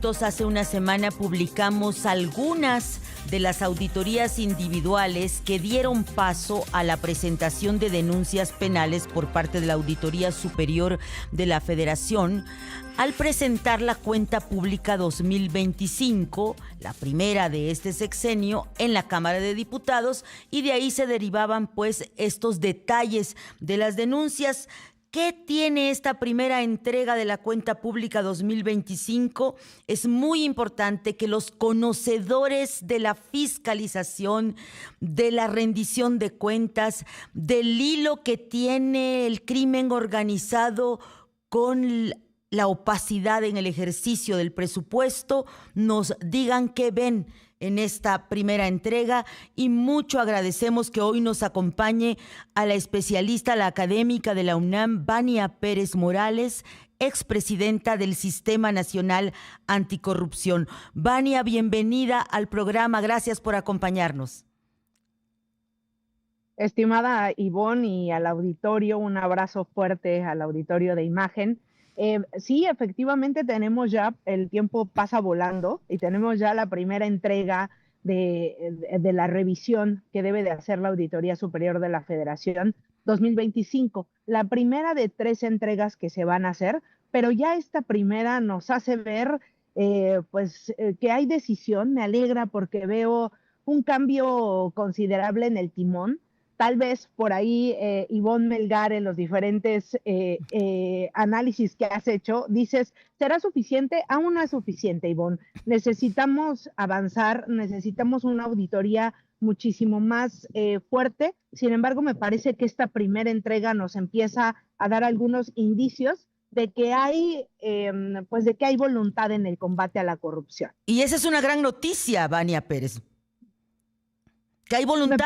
Hace una semana publicamos algunas de las auditorías individuales que dieron paso a la presentación de denuncias penales por parte de la Auditoría Superior de la Federación al presentar la cuenta pública 2025, la primera de este sexenio, en la Cámara de Diputados, y de ahí se derivaban pues estos detalles de las denuncias. ¿Qué tiene esta primera entrega de la cuenta pública 2025? Es muy importante que los conocedores de la fiscalización, de la rendición de cuentas, del hilo que tiene el crimen organizado con la opacidad en el ejercicio del presupuesto, nos digan qué ven en esta primera entrega, y mucho agradecemos que hoy nos acompañe a la especialista, la académica de la UNAM, Vania Pérez Morales, expresidenta del Sistema Nacional Anticorrupción. Vania, bienvenida al programa, gracias por acompañarnos. Estimada Ivonne, y al auditorio, un abrazo fuerte al auditorio de Imagen. Sí, efectivamente tenemos ya, el tiempo pasa volando y tenemos ya la primera entrega de la revisión que debe de hacer la Auditoría Superior de la Federación 2025. La primera de 3 entregas que se van a hacer, pero ya esta primera nos hace ver que hay decisión. Me alegra porque veo un cambio considerable en el timón. Tal vez por ahí, Ivonne Melgar, en los diferentes análisis que has hecho, dices, ¿será suficiente? Aún no es suficiente, Ivonne. Necesitamos avanzar, necesitamos una auditoría muchísimo más fuerte. Sin embargo, me parece que esta primera entrega nos empieza a dar algunos indicios de que hay voluntad en el combate a la corrupción. Y esa es una gran noticia, Vania Pérez. Que hay voluntad.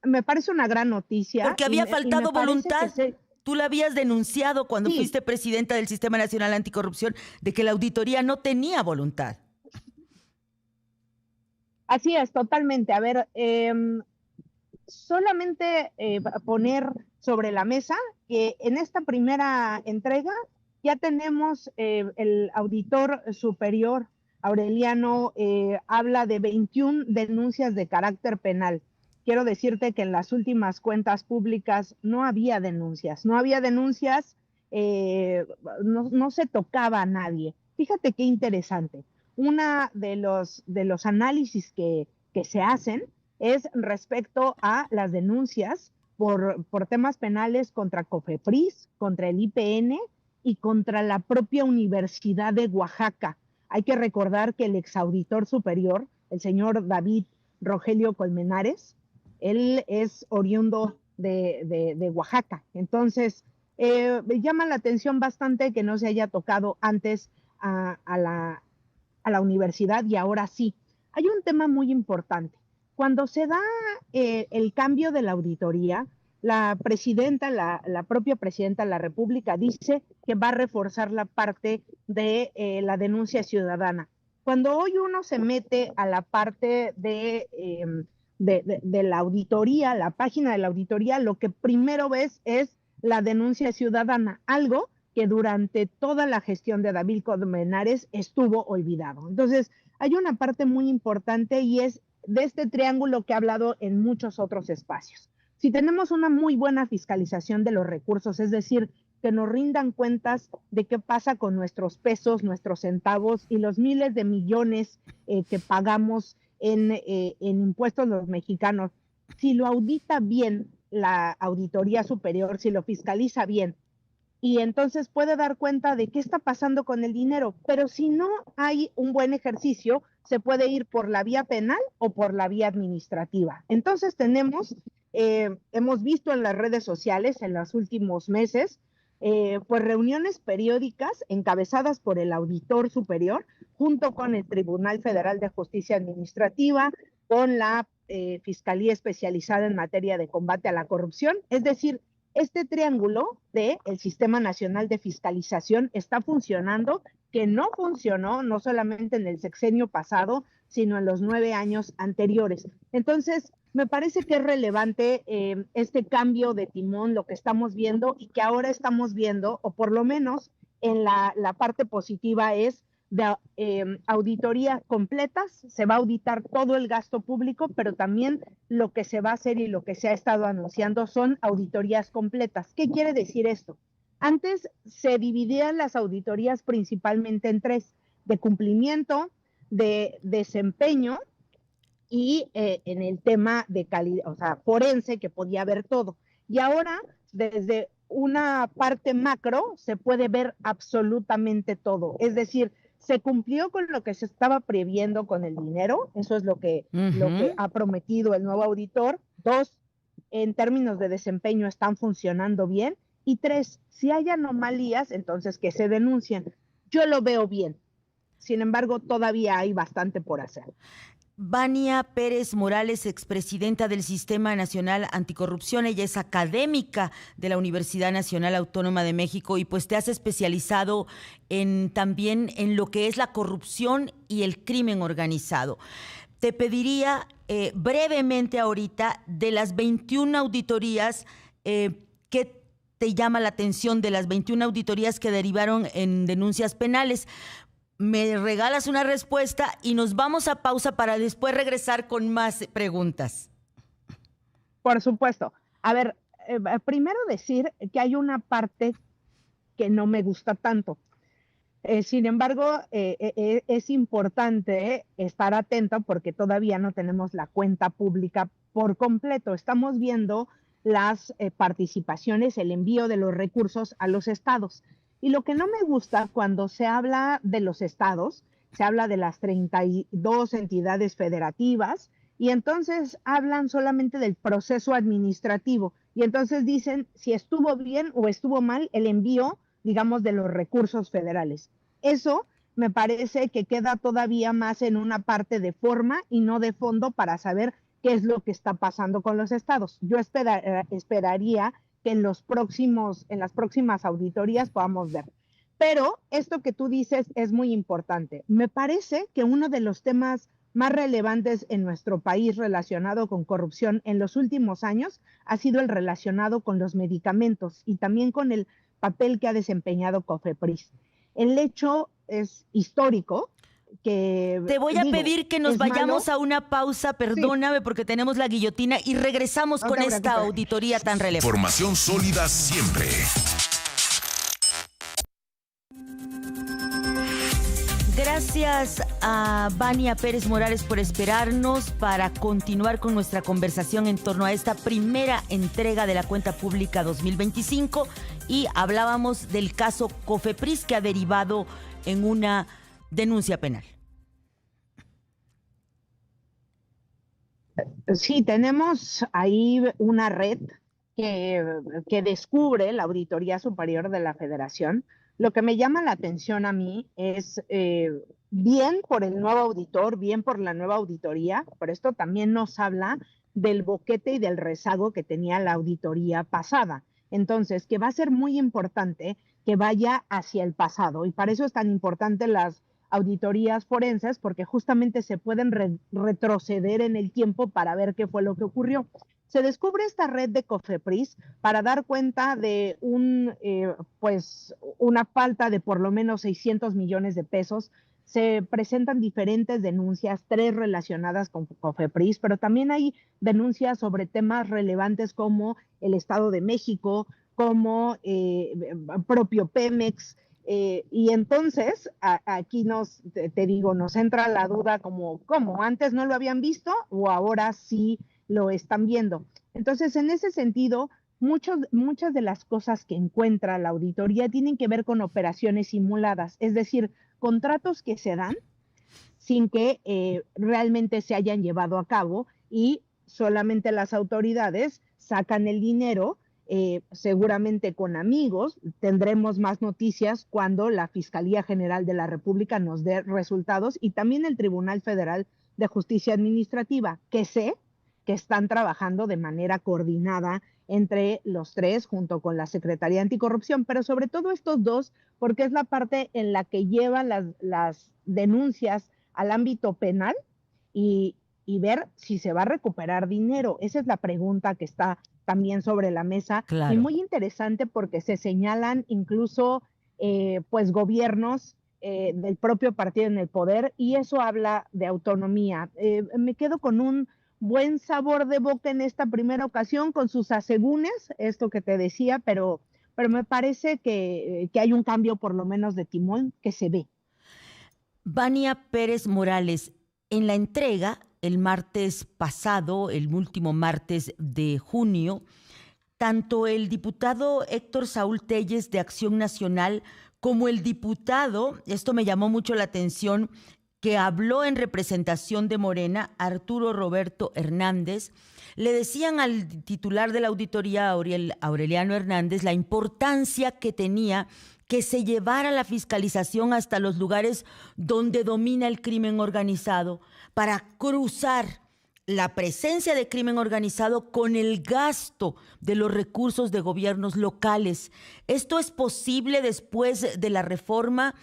Me parece una gran noticia. Porque había faltado voluntad. Tú la habías denunciado cuando fuiste presidenta del Sistema Nacional Anticorrupción, de que la auditoría no tenía voluntad. Así es, totalmente. A ver, solamente poner sobre la mesa que en esta primera entrega ya tenemos el auditor superior, Aureliano, habla de 21 denuncias de carácter penal. Quiero decirte que en las últimas cuentas públicas no había denuncias, no se tocaba a nadie. Fíjate qué interesante. Una de los análisis que se hacen es respecto a las denuncias por temas penales contra COFEPRIS, contra el IPN y contra la propia Universidad de Oaxaca. Hay que recordar que el exauditor superior, el señor David Rogelio Colmenares, él es oriundo de Oaxaca. Entonces, me llama la atención bastante que no se haya tocado antes a la universidad, y ahora sí. Hay un tema muy importante. Cuando se da el cambio de la auditoría, la propia presidenta de la República dice que va a reforzar la parte de la denuncia ciudadana. Cuando hoy uno se mete a la parte de la auditoría, la página de la auditoría, lo que primero ves es la denuncia ciudadana, algo que durante toda la gestión de David Colmenares estuvo olvidado. Entonces, hay una parte muy importante, y es de este triángulo que he hablado en muchos otros espacios. Si tenemos una muy buena fiscalización de los recursos, es decir, que nos rindan cuentas de qué pasa con nuestros pesos, nuestros centavos y los miles de millones que pagamos en impuestos los mexicanos, si lo audita bien la Auditoría Superior, si lo fiscaliza bien, y entonces puede dar cuenta de qué está pasando con el dinero. Pero si no hay un buen ejercicio, se puede ir por la vía penal o por la vía administrativa. Entonces hemos visto en las redes sociales en los últimos meses, pues reuniones periódicas encabezadas por el auditor superior, junto con el Tribunal Federal de Justicia Administrativa, con la Fiscalía Especializada en Materia de Combate a la Corrupción. Es decir, este triángulo del Sistema Nacional de Fiscalización está funcionando, que no funcionó no solamente en el sexenio pasado, sino en los 9 años anteriores. Entonces, me parece que es relevante este cambio de timón, lo que estamos viendo, y que ahora estamos viendo, o por lo menos en la parte positiva es de auditorías completas, se va a auditar todo el gasto público, pero también lo que se va a hacer y lo que se ha estado anunciando son auditorías completas. ¿Qué quiere decir esto? Antes se dividían las auditorías principalmente en tres: de cumplimiento, de desempeño y en el tema de calidad, o sea, forense, que podía ver todo. Y ahora, desde una parte macro, se puede ver absolutamente todo. Es decir, se cumplió con lo que se estaba previendo con el dinero, eso es lo que ha prometido el nuevo auditor. Dos, en términos de desempeño están funcionando bien. Y tres, si hay anomalías, entonces que se denuncien. Yo lo veo bien. Sin embargo, todavía hay bastante por hacer. Vania Pérez Morales, expresidenta del Sistema Nacional Anticorrupción. Ella es académica de la Universidad Nacional Autónoma de México y pues te has especializado también en lo que es la corrupción y el crimen organizado. Te pediría brevemente ahorita, de las 21 auditorías, ¿qué te llama la atención de las 21 auditorías que derivaron en denuncias penales? Me regalas una respuesta y nos vamos a pausa para después regresar con más preguntas. Por supuesto. A ver, primero decir que hay una parte que no me gusta tanto. Sin embargo, es importante estar atento porque todavía no tenemos la cuenta pública por completo. Estamos viendo las participaciones, el envío de los recursos a los estados. Y lo que no me gusta cuando se habla de los estados, se habla de las 32 entidades federativas y entonces hablan solamente del proceso administrativo y entonces dicen si estuvo bien o estuvo mal el envío, digamos, de los recursos federales. Eso me parece que queda todavía más en una parte de forma y no de fondo para saber qué es lo que está pasando con los estados. Yo esperaría que en las próximas auditorías podamos ver. Pero esto que tú dices es muy importante. Me parece que uno de los temas más relevantes en nuestro país relacionado con corrupción en los últimos años ha sido el relacionado con los medicamentos y también con el papel que ha desempeñado COFEPRIS. El hecho es histórico. Te voy a pedir que nos vayamos a una pausa, perdóname, porque tenemos la guillotina y regresamos con esta auditoría tan relevante. Información sólida siempre. Gracias a Vania Pérez Morales por esperarnos para continuar con nuestra conversación en torno a esta primera entrega de la Cuenta Pública 2025 y hablábamos del caso COFEPRIS que ha derivado en una denuncia penal. Sí, tenemos ahí una red que descubre la Auditoría Superior de la Federación. Lo que me llama la atención a mí es bien por el nuevo auditor, bien por la nueva auditoría, pero esto también nos habla del boquete y del rezago que tenía la auditoría pasada. Entonces, que va a ser muy importante que vaya hacia el pasado y para eso es tan importante las auditorías forenses porque justamente se pueden retroceder en el tiempo para ver qué fue lo que ocurrió. Se descubre esta red de COFEPRIS para dar cuenta de una falta de por lo menos 600 millones de pesos. Se presentan diferentes denuncias, 3 relacionadas con COFEPRIS, pero también hay denuncias sobre temas relevantes como el Estado de México, como propio Pemex, y entonces aquí nos entra la duda como, ¿cómo? ¿Antes no lo habían visto o ahora sí lo están viendo? Entonces, en ese sentido, muchas de las cosas que encuentra la auditoría tienen que ver con operaciones simuladas, es decir, contratos que se dan sin que realmente se hayan llevado a cabo y solamente las autoridades sacan el dinero. Seguramente con amigos, tendremos más noticias cuando la Fiscalía General de la República nos dé resultados y también el Tribunal Federal de Justicia Administrativa, que sé que están trabajando de manera coordinada entre los tres junto con la Secretaría Anticorrupción, pero sobre todo estos dos, porque es la parte en la que llevan las denuncias al ámbito penal y ver si se va a recuperar dinero. Esa es la pregunta que está también sobre la mesa. Claro. Y muy interesante porque se señalan incluso pues gobiernos del propio partido en el poder, y eso habla de autonomía. Me quedo con un buen sabor de boca en esta primera ocasión, con sus asegúnes, esto que te decía, pero me parece que hay un cambio por lo menos de timón que se ve. Vania Pérez Morales, en la entrega, el martes pasado, el último martes de junio, tanto el diputado Héctor Saúl Telles de Acción Nacional como el diputado, esto me llamó mucho la atención, que habló en representación de Morena, Arturo Roberto Hernández, le decían al titular de la auditoría, Aureliano Hernández, la importancia que tenía que se llevara la fiscalización hasta los lugares donde domina el crimen organizado para cruzar la presencia de crimen organizado con el gasto de los recursos de gobiernos locales. ¿Esto es posible después de la reforma?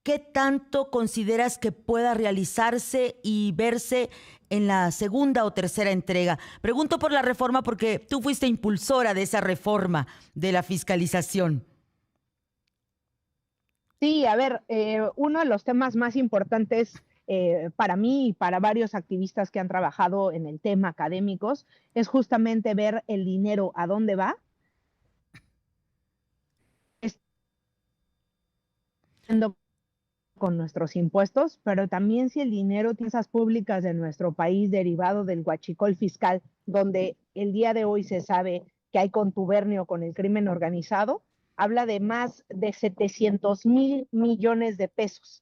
¿Qué tanto consideras que pueda realizarse y verse en la segunda o tercera entrega? Pregunto por la reforma porque tú fuiste impulsora de esa reforma de la fiscalización. Sí, a ver, uno de los temas más importantes para mí y para varios activistas que han trabajado en el tema académicos es justamente ver el dinero a dónde va, estando con nuestros impuestos, pero también si el dinero tiene esas públicas de nuestro país derivado del huachicol fiscal, donde el día de hoy se sabe que hay contubernio con el crimen organizado, habla de más de 700,000 millones de pesos.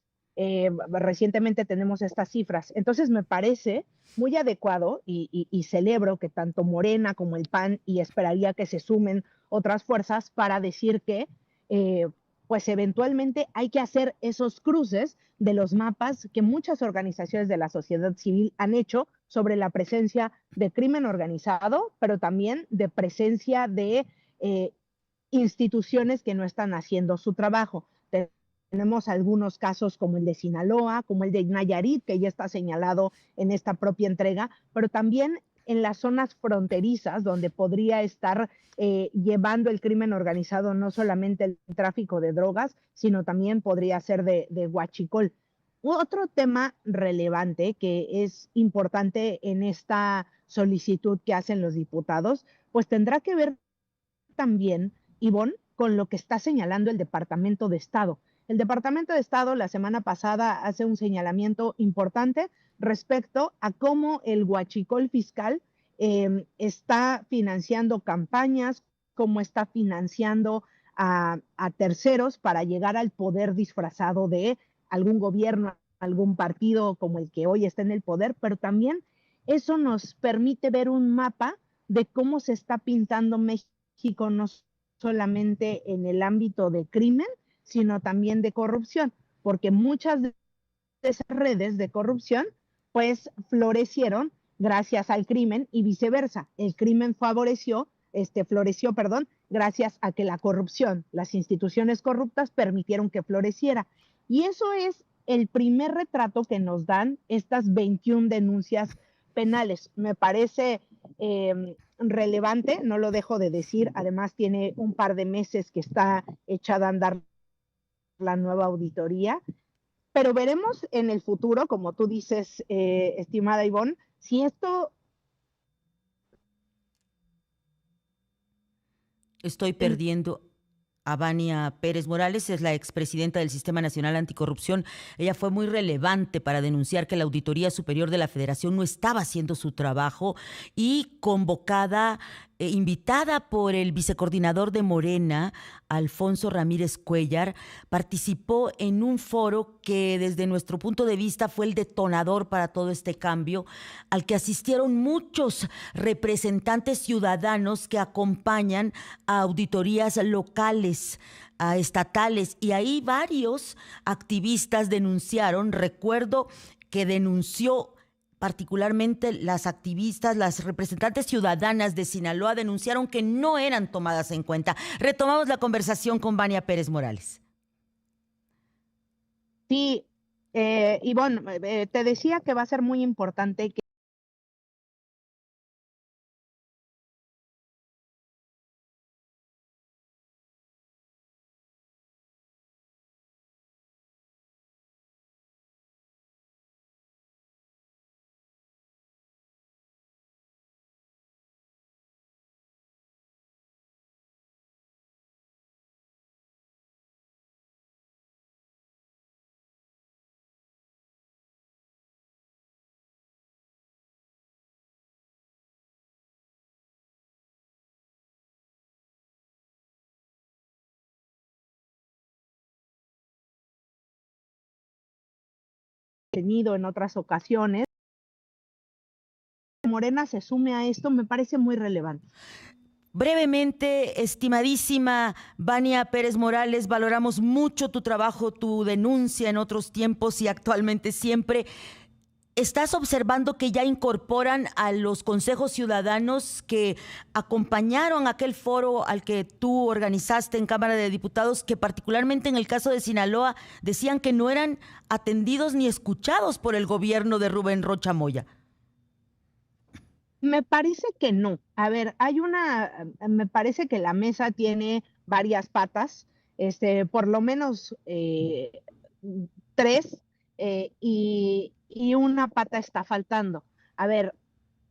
Recientemente tenemos estas cifras. Entonces me parece muy adecuado y celebro que tanto Morena como el PAN, y esperaría que se sumen otras fuerzas para decir que pues eventualmente hay que hacer esos cruces de los mapas que muchas organizaciones de la sociedad civil han hecho sobre la presencia de crimen organizado, pero también de presencia de instituciones que no están haciendo su trabajo. Tenemos algunos casos como el de Sinaloa, como el de Nayarit, que ya está señalado en esta propia entrega, pero también en las zonas fronterizas donde podría estar llevando el crimen organizado no solamente el tráfico de drogas, sino también podría ser de huachicol. Otro tema relevante que es importante en esta solicitud que hacen los diputados, pues tendrá que ver también, Ivonne, con lo que está señalando el Departamento de Estado. El Departamento de Estado la semana pasada hace un señalamiento importante respecto a cómo el huachicol fiscal está financiando campañas, cómo está financiando a terceros para llegar al poder disfrazado de algún gobierno, algún partido como el que hoy está en el poder, pero también eso nos permite ver un mapa de cómo se está pintando México, no solamente en el ámbito de crimen, sino también de corrupción, porque muchas de esas redes de corrupción pues florecieron gracias al crimen y viceversa. El crimen floreció, perdón, gracias a que la corrupción, las instituciones corruptas permitieron que floreciera. Y eso es el primer retrato que nos dan estas 21 denuncias penales. Me parece relevante, no lo dejo de decir, además tiene un par de meses que está echada a andar la nueva auditoría, pero veremos en el futuro, como tú dices, estimada Ivonne, si esto... Estoy perdiendo a Vania Pérez Morales, es la expresidenta del Sistema Nacional Anticorrupción. Ella fue muy relevante para denunciar que la Auditoría Superior de la Federación no estaba haciendo su trabajo y convocada, invitada por el vicecoordinador de Morena, Alfonso Ramírez Cuellar, participó en un foro que desde nuestro punto de vista fue el detonador para todo este cambio, al que asistieron muchos representantes ciudadanos que acompañan a auditorías locales, a estatales, y ahí varios activistas denunciaron. Recuerdo que denunció particularmente las activistas, las representantes ciudadanas de Sinaloa denunciaron que no eran tomadas en cuenta. Retomamos la conversación con Vania Pérez Morales. Sí, Ivonne, te decía que va a ser muy importante que tenido en otras ocasiones. Morena se sume a esto me parece muy relevante. Brevemente, estimadísima Vania Pérez Morales, valoramos mucho tu trabajo, tu denuncia en otros tiempos y actualmente siempre. ¿Estás observando que ya incorporan a los consejos ciudadanos que acompañaron aquel foro al que tú organizaste en Cámara de Diputados, que particularmente en el caso de Sinaloa decían que no eran atendidos ni escuchados por el gobierno de Rubén Rocha Moya? Me parece que no. A ver, me parece que la mesa tiene varias patas, por lo menos 3, y una pata está faltando. A ver,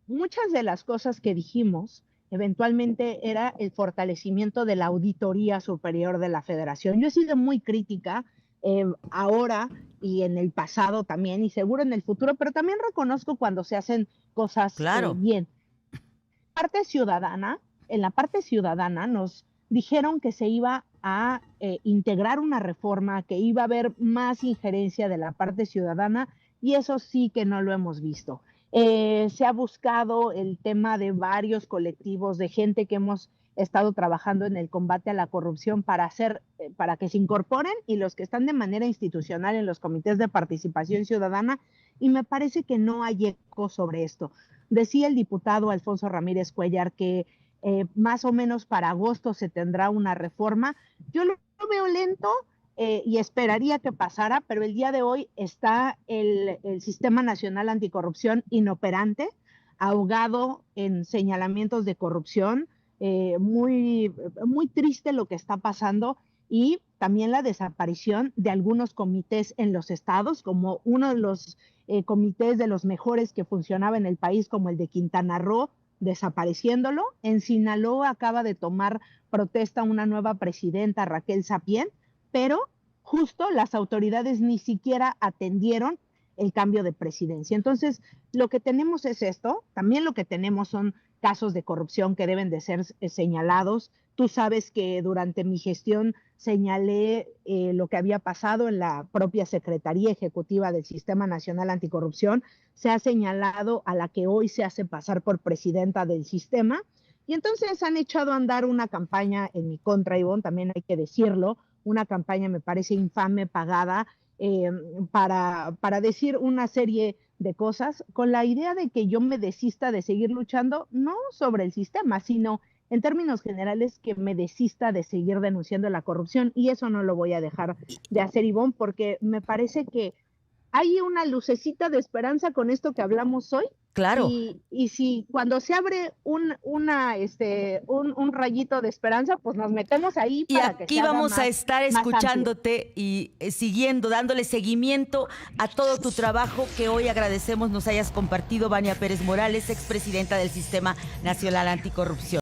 muchas de las cosas que dijimos eventualmente era el fortalecimiento de la Auditoría Superior de la Federación. Yo he sido muy crítica ahora y en el pasado también, y seguro en el futuro, pero también reconozco cuando se hacen cosas Claro. bien. En la parte ciudadana nos dijeron que se iba a integrar una reforma, que iba a haber más injerencia de la parte ciudadana, y eso sí que no lo hemos visto. Se ha buscado el tema de varios colectivos, de gente que hemos estado trabajando en el combate a la corrupción para que se incorporen, y los que están de manera institucional en los comités de participación ciudadana, y me parece que no hay eco sobre esto. Decía el diputado Alfonso Ramírez Cuellar que más o menos para agosto se tendrá una reforma. Yo lo veo lento y esperaría que pasara, pero el día de hoy está el Sistema Nacional Anticorrupción inoperante, ahogado en señalamientos de corrupción. Muy, muy triste lo que está pasando, y también la desaparición de algunos comités en los estados, como uno de los comités de los mejores que funcionaba en el país, como el de Quintana Roo, desapareciéndolo. En Sinaloa acaba de tomar protesta una nueva presidenta, Raquel Sapien, pero justo las autoridades ni siquiera atendieron el cambio de presidencia. Entonces, lo que tenemos es esto. También lo que tenemos son casos de corrupción que deben de ser señalados. Tú sabes que durante mi gestión señalé lo que había pasado en la propia Secretaría Ejecutiva del Sistema Nacional Anticorrupción. Se ha señalado a la que hoy se hace pasar por presidenta del sistema, y entonces han echado a andar una campaña en mi contra, Ivonne, también hay que decirlo, una campaña me parece infame, pagada, para decir una serie de cosas, con la idea de que yo me desista de seguir luchando, no sobre el sistema, sino en términos generales que me desista de seguir denunciando la corrupción, y eso no lo voy a dejar de hacer, Ivonne, porque me parece que hay una lucecita de esperanza con esto que hablamos hoy. Claro. Y si cuando se abre un rayito de esperanza, pues nos metemos ahí. Y aquí vamos a estar escuchándote y siguiendo, dándole seguimiento a todo tu trabajo, que hoy agradecemos nos hayas compartido, Vania Pérez Morales, expresidenta del Sistema Nacional Anticorrupción.